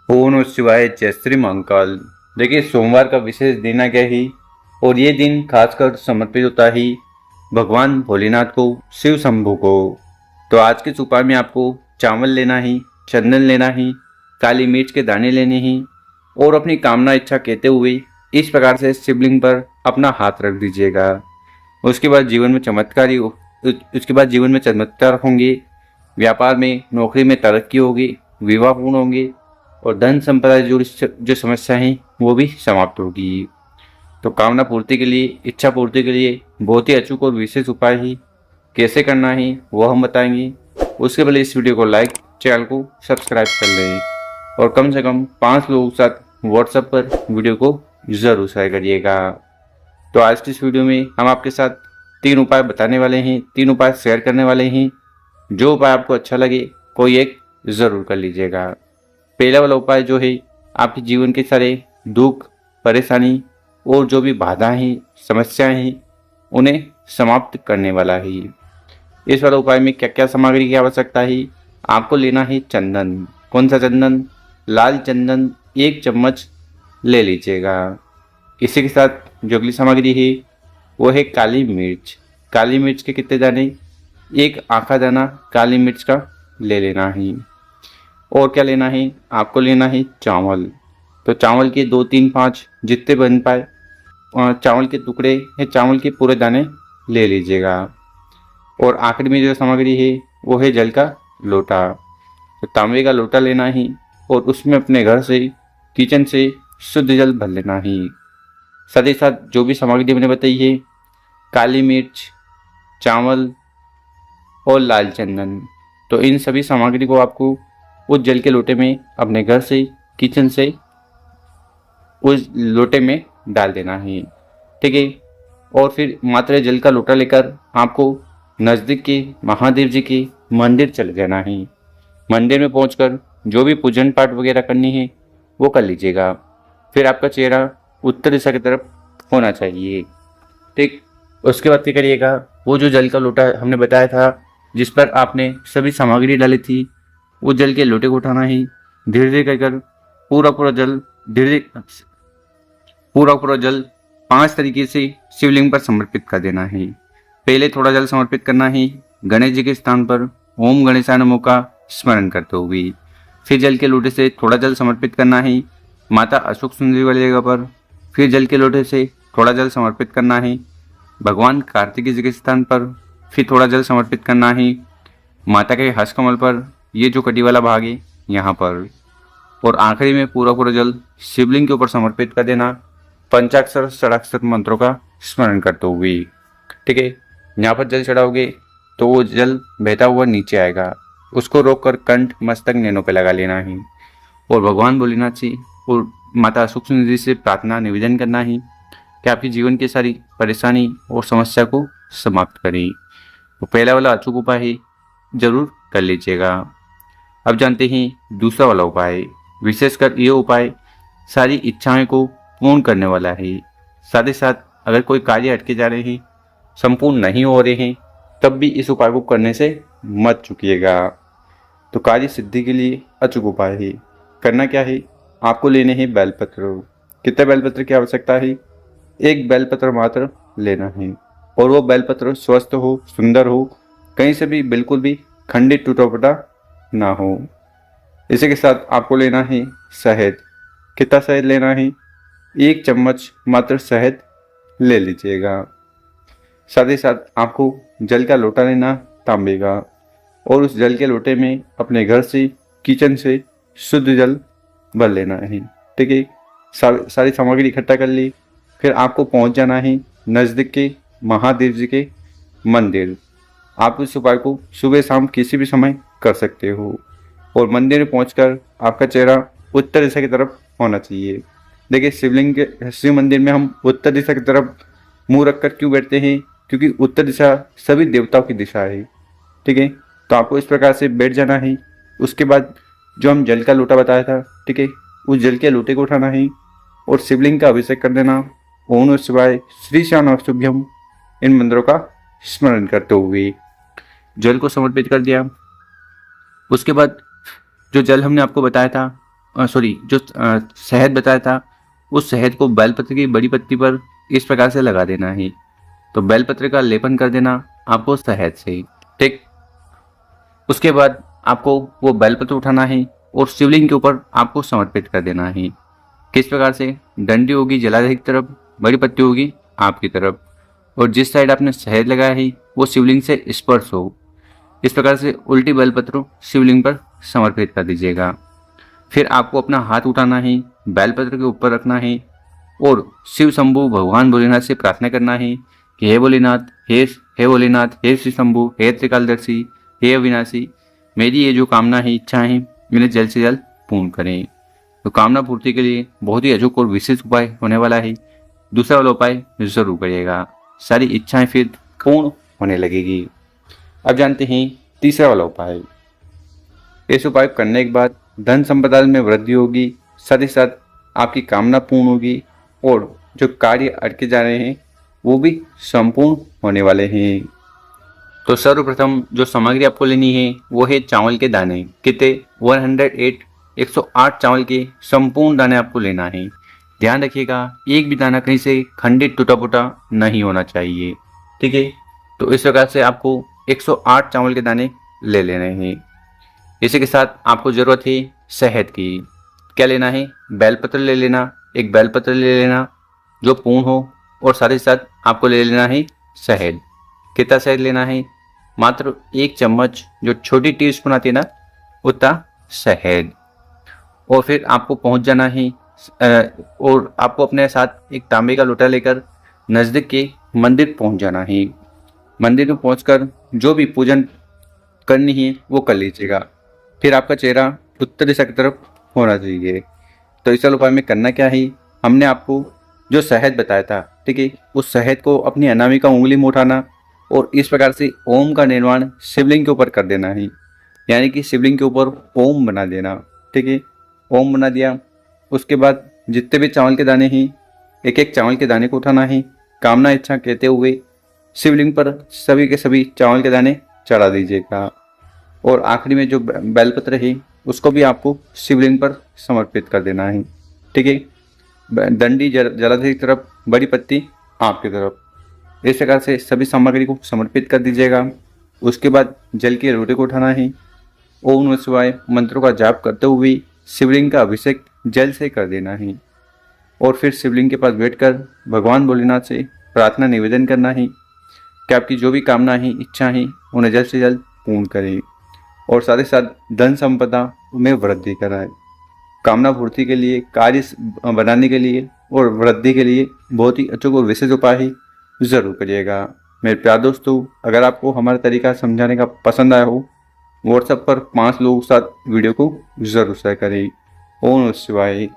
ओम नमः शिवाय। जय श्री महाकाल। देखिए, सोमवार का विशेष दिन आ गया ही और ये दिन खासकर समर्पित होता है भगवान भोलेनाथ को, शिव शंभू को। तो आज के इस उपाय में आपको चावल लेना ही, चंदन लेना ही, काली मिर्च के दाने लेने ही और अपनी कामना इच्छा कहते हुए इस प्रकार से शिवलिंग पर अपना हाथ रख दीजिएगा। उसके बाद जीवन में चमत्कार होंगे, व्यापार में, नौकरी में तरक्की होगी, विवाह पूर्ण होंगे और धन संपदा जुड़ी जो समस्या है वो भी समाप्त होगी। तो कामना पूर्ति के लिए, इच्छा पूर्ति के लिए बहुत ही अचूक और विशेष उपाय ही कैसे करना है वो हम बताएंगे। उसके पहले इस वीडियो को लाइक, चैनल को सब्सक्राइब कर लें और कम से कम 5 लोगों के साथ व्हाट्सएप पर वीडियो को ज़रूर शेयर करिएगा। तो आज की इस वीडियो में हम आपके साथ 3 उपाय बताने वाले हैं, 3 उपाय शेयर करने वाले हैं। जो उपाय आपको अच्छा लगे कोई एक ज़रूर कर लीजिएगा। पहला वाला उपाय जो है आपके जीवन के सारे दुख, परेशानी और जो भी बाधाएं हैं, समस्याएं हैं, उन्हें समाप्त करने वाला है। इस वाले उपाय में क्या क्या सामग्री की आवश्यकता है? आपको लेना है चंदन। कौन सा चंदन? लाल चंदन 1 चम्मच ले लीजिएगा। इसी के साथ जो अगली सामग्री है वो है काली मिर्च। काली मिर्च के कितने दाने? 1 आखा दाना काली मिर्च का ले लेना है। और क्या लेना है? आपको लेना है चावल। तो चावल के 2, 3, 5 जितने बन पाए चावल के टुकड़े या चावल के पूरे दाने ले लीजिएगा। और आखिरी में जो सामग्री है वो है जल का लोटा। तो तांबे का लोटा लेना है और उसमें अपने घर से, किचन से शुद्ध जल भर लेना है। साथ ही साथ जो भी सामग्री मैंने बताई है, काली मिर्च, चावल और लाल चंदन, तो इन सभी सामग्री को आपको उस जल के लोटे में अपने घर से, किचन से उस लोटे में डाल देना है। ठीक है। और फिर मात्र जल का लोटा लेकर आपको नज़दीक के महादेव जी के मंदिर चले जाना है। मंदिर में पहुंचकर जो भी पूजन पाठ वगैरह करनी है वो कर लीजिएगा। फिर आपका चेहरा उत्तर दिशा की तरफ होना चाहिए। ठीक। उसके बाद क्या करिएगा, वो जो जल का लोटा हमने बताया था जिस पर आपने सभी सामग्री डाली थी, वो जल के लोटे को उठाना ही, धीरे धीरे कर पूरा पूरा जल 5 तरीके से शिवलिंग पर समर्पित कर देना है। पहले थोड़ा जल समर्पित करना है गणेश जी के स्थान पर ओम गणेशाय नमः का स्मरण करते हुए। फिर जल के लोटे से थोड़ा जल समर्पित करना है माता अशोक सुंदरी वाली जगह पर। फिर जल के लोटे से थोड़ा जल समर्पित करना है भगवान कार्तिकेय जी के स्थान पर। फिर थोड़ा जल समर्पित करना है माता के हस्त कमल पर, ये जो कटी वाला भाग है यहाँ पर। और आखिरी में पूरा पूरा जल शिवलिंग के ऊपर समर्पित कर देना पंचाक्षर षडाक्षर मंत्रों का स्मरण करते हुए। ठीक है। यहाँ पर जल चढ़ाओगे तो वो जल बहता हुआ नीचे आएगा, उसको रोककर कंठ, मस्तक, नैनों पे लगा लेना है और भगवान भोलेनाथ जी और माता अशोक सुंदरी से प्रार्थना निवेदन करना है कि आपकी जीवन की सारी परेशानी और समस्या को समाप्त करें। तो पहला वाला अचूक उपाय है, जरूर कर लीजिएगा। अब जानते हैं दूसरा वाला उपाय। विशेषकर ये उपाय सारी इच्छाएं को पूर्ण करने वाला है। साथ ही साथ अगर कोई कार्य अटके जा रहे हैं, संपूर्ण नहीं हो रहे हैं, तब भी इस उपाय को करने से मत चूकिएगा। तो कार्य सिद्धि के लिए अचूक उपाय है। करना क्या है? आपको लेने हैं बेलपत्र। कितने बेलपत्र की आवश्यकता है? 1 बेलपत्र मात्र लेना है और वो बेलपत्र स्वस्थ हो, सुंदर हो, कहीं से भी बिल्कुल भी खंडित टूटा फटा ना हो। इसी के साथ आपको लेना है शहद। कितना शहद लेना है? 1 चम्मच मात्र शहद ले लीजिएगा। साथ ही साथ आपको जल का लोटा लेना तांबे का और उस जल के लोटे में अपने घर से, किचन से शुद्ध जल भर लेना है। ठीक है। सारी सामग्री इकट्ठा कर ली। फिर आपको पहुंच जाना है नज़दीक के महादेव जी के मंदिर। आप इस उपाय को सुबह शाम किसी भी समय कर सकते हो और मंदिर में पहुंचकर आपका चेहरा उत्तर दिशा की तरफ होना चाहिए। देखिए, शिव मंदिर में हम उत्तर दिशा की तरफ मुंह रखकर क्यों बैठते हैं? क्योंकि उत्तर दिशा सभी देवताओं की दिशा है। ठीक है। तो आपको इस प्रकार से बैठ जाना है। उसके बाद जो हम जल का लोटा बताया था, ठीक है, उस जल के लोटे को उठाना है और शिवलिंग का अभिषेक कर देना। ओम नमः शिवाय, श्री श्याम नमस्तुभ्यम, इन मंत्रों का स्मरण करते हुए जल को समर्पित कर दिया। उसके बाद जो जल हमने आपको बताया था जो शहद बताया था, उस शहद को बेलपत्र की बड़ी पत्ती पर इस प्रकार से लगा देना है। तो बेलपत्र का लेपन कर देना आपको शहद से। ठीक, उसके बाद आपको वो बेलपत्र उठाना है और शिवलिंग के ऊपर आपको समर्पित कर देना है। किस प्रकार से? डंडी होगी जलाधारी की तरफ, बड़ी पत्ती होगी आपकी तरफ, और जिस साइड आपने शहद लगाया है वो शिवलिंग से स्पर्श हो। इस प्रकार से उल्टी बेलपत्र शिवलिंग पर समर्पित कर दीजिएगा। फिर आपको अपना हाथ उठाना है, बेलपत्र के ऊपर रखना है और शिव शंभु भगवान भोलेनाथ से प्रार्थना करना है कि हे भोलेनाथ, हे भोलेनाथ, हे शिव शंभु, हे त्रिकालदर्शी, हे अविनाशी, मेरी ये जो कामना है, इच्छा है, इन्हें जल्द से जल्द पूर्ण करें। तो कामना पूर्ति के लिए बहुत ही अचूक और विशेष उपाय होने वाला है। दूसरा वाला उपाय जरूर करिएगा, सारी इच्छाएं फिर पूर्ण होने लगेगी। अब जानते हैं तीसरा वाला उपाय। इस उपाय करने के बाद धन संपदा में वृद्धि होगी, साथ ही साथ आपकी कामना पूर्ण होगी और जो कार्य अटके जा रहे हैं वो भी संपूर्ण होने वाले हैं। तो सर्वप्रथम जो सामग्री आपको लेनी है वो है चावल के दाने। कितने? 108 चावल के संपूर्ण दाने आपको लेना है। ध्यान रखिएगा, एक भी दाना कहीं से खंडित टूटा फूटा नहीं होना चाहिए। ठीक है, तो इस प्रकार से आपको 108 चावल के दाने ले लेने हैं। इसी के साथ आपको ज़रूरत है शहद की। क्या लेना है? बेलपत्र ले लेना, एक बेलपत्र ले लेना जो पूर्ण हो, और साथ ही साथ आपको ले लेना है शहद। कितना शहद लेना है? मात्र 1 चम्मच, जो छोटी टीस्पून आती है ना, उतना शहद। और फिर आपको पहुंच जाना है और आपको अपने साथ एक तांबे का लोटा लेकर नज़दीक के मंदिर पहुंच जाना है। मंदिर में पहुंचकर जो भी पूजन करनी है वो कर लीजिएगा। फिर आपका चेहरा उत्तर दिशा की तरफ होना चाहिए। तो इस उपाय में करना क्या है? हमने आपको जो शहद बताया था, ठीक है, उस शहद को अपनी अनामिका उंगली में उठाना और इस प्रकार से ओम का निर्माण शिवलिंग के ऊपर कर देना है। यानी कि शिवलिंग के ऊपर ओम बना देना। ठीक है, ओम बना दिया। उसके बाद जितने भी चावल के दाने हैं, एक एक चावल के दाने को उठाना है, कामना इच्छा कहते हुए शिवलिंग पर सभी के सभी चावल के दाने चढ़ा दीजिएगा। और आखिरी में जो बेलपत्र है उसको भी आपको शिवलिंग पर समर्पित कर देना है। ठीक है, डंडी जलाधारी की तरफ, बड़ी पत्ती आपकी तरफ। इस प्रकार से सभी सामग्री को समर्पित कर दीजिएगा। उसके बाद जल की लोटे को उठाना है, ओम नमः शिवाय मंत्रों का जाप करते हुए शिवलिंग का अभिषेक जल से कर देना है। और फिर शिवलिंग के पास बैठकर भगवान भोलेनाथ से प्रार्थना निवेदन करना है कि आपकी जो भी कामना है, इच्छा है, उन्हें जल्द से जल्द पूर्ण करें और साथ ही साथ धन संपदा में वृद्धि कराए। कामना पूर्ति के लिए, कार्य बनाने के लिए और वृद्धि के लिए बहुत ही अचूक और विशेष उपाय जरूर करिएगा। मेरे प्यारे दोस्तों, अगर आपको हमारा तरीका समझाने का पसंद आया हो, व्हाट्सएप पर 5 लोगों के साथ वीडियो को जरूर शेयर करें। ओम नमः शिवाय।